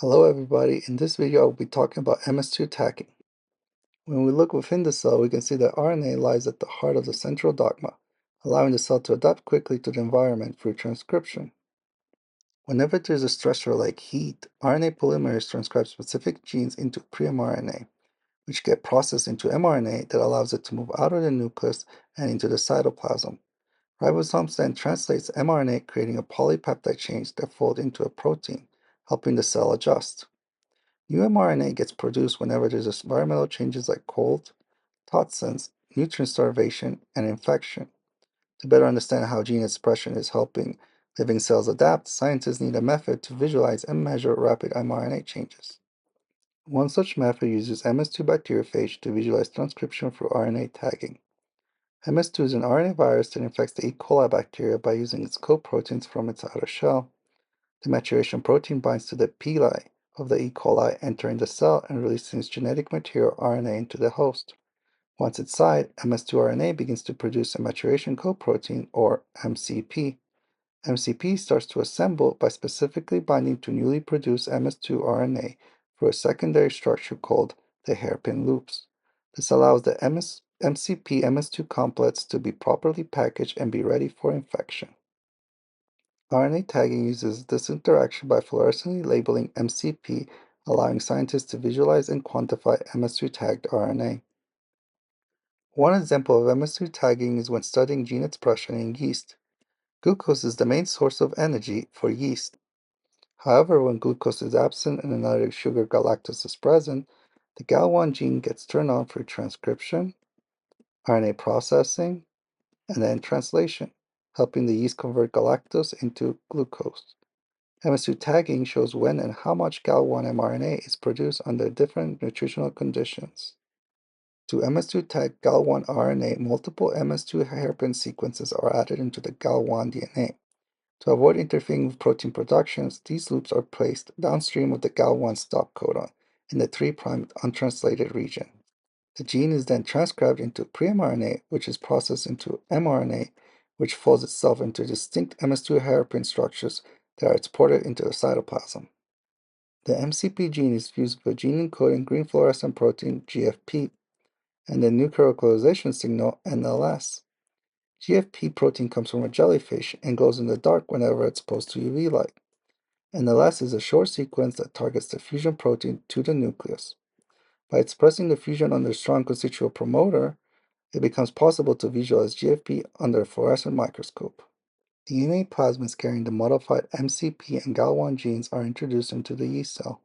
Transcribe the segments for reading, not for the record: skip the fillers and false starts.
Hello everybody, in this video I'll be talking about MS2 tagging. When we look within the cell, we can see that RNA lies at the heart of the central dogma, allowing the cell to adapt quickly to the environment through transcription. Whenever there's a stressor like heat, RNA polymerase transcribes specific genes into pre-mRNA, which get processed into mRNA that allows it to move out of the nucleus and into the cytoplasm. Ribosomes then translates mRNA, creating a polypeptide chain that folds into a protein, helping the cell adjust. New mRNA gets produced whenever there's environmental changes like cold, toxins, nutrient starvation, and infection. To better understand how gene expression is helping living cells adapt, scientists need a method to visualize and measure rapid mRNA changes. One such method uses MS2 bacteriophage to visualize transcription through RNA tagging. MS2 is an RNA virus that infects the E. coli bacteria by using its coproteins from its outer shell. The maturation protein binds to the pili of the E. coli, entering the cell and releasing its genetic material RNA into the host. Once inside, MS2 RNA begins to produce a maturation coprotein, or MCP. MCP starts to assemble by specifically binding to newly produced MS2 RNA through a secondary structure called the hairpin loops. This allows the MCP MS2 complex to be properly packaged and be ready for infection. RNA tagging uses this interaction by fluorescently labeling MCP, allowing scientists to visualize and quantify MS2 tagged RNA. One example of MS2 tagging is when studying gene expression in yeast. Glucose is the main source of energy for yeast. However, when glucose is absent and another sugar galactose is present, the GAL1 gene gets turned on for transcription, RNA processing, and then translation, helping the yeast convert galactose into glucose. MS2 tagging shows when and how much GAL1 mRNA is produced under different nutritional conditions. To MS2 tag GAL1 RNA, multiple MS2 hairpin sequences are added into the GAL1 DNA. To avoid interfering with protein productions, these loops are placed downstream of the GAL1 stop codon in the 3' untranslated region. The gene is then transcribed into pre-mRNA, which is processed into mRNA, which folds itself into distinct MS2 hairpin structures that are exported into the cytoplasm. The MCP gene is fused with a gene-encoding green fluorescent protein, GFP, and the nucleocapitalization signal, NLS. GFP protein comes from a jellyfish and glows in the dark whenever exposed to UV light. NLS is a short sequence that targets the fusion protein to the nucleus. By expressing the fusion under a strong constitutive promoter, it becomes possible to visualize GFP under a fluorescent microscope. DNA plasmids carrying the modified MCP and GAL1 genes are introduced into the yeast cell.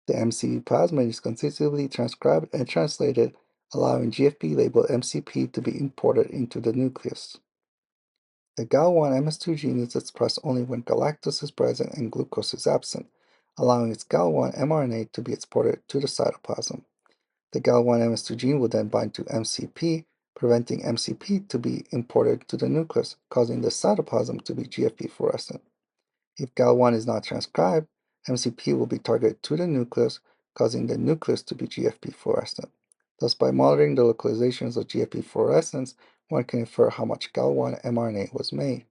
The MCP plasmid is consistently transcribed and translated, allowing GFP-labeled MCP to be imported into the nucleus. The GAL1 MS2 gene is expressed only when galactose is present and glucose is absent, allowing its GAL1 mRNA to be exported to the cytoplasm. The GAL1 MS2 gene will then bind to MCP, preventing MCP to be imported to the nucleus, causing the cytoplasm to be GFP fluorescent. If GAL1 is not transcribed, MCP will be targeted to the nucleus, causing the nucleus to be GFP fluorescent. Thus, by monitoring the localizations of GFP fluorescence, one can infer how much GAL1 mRNA was made.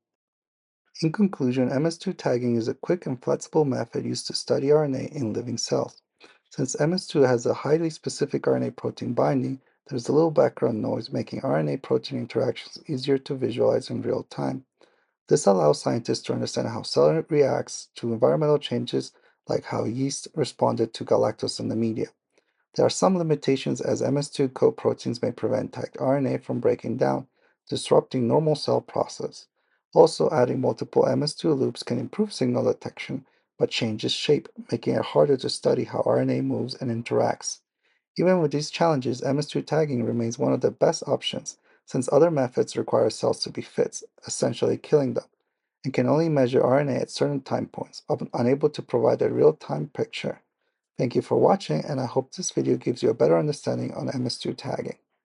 In conclusion, MS2 tagging is a quick and flexible method used to study RNA in living cells. Since MS2 has a highly specific RNA protein binding, there's a little background noise making RNA protein interactions easier to visualize in real time. This allows scientists to understand how cell reacts to environmental changes like how yeast responded to galactose in the media. There are some limitations as MS2 coproteins may prevent tagged RNA from breaking down, disrupting normal cell process. Also, adding multiple MS2 loops can improve signal detection, but changes shape, making it harder to study how RNA moves and interacts. Even with these challenges, MS2 tagging remains one of the best options, since other methods require cells to be fits, essentially killing them, and can only measure RNA at certain time points, often unable to provide a real-time picture. Thank you for watching, and I hope this video gives you a better understanding on MS2 tagging.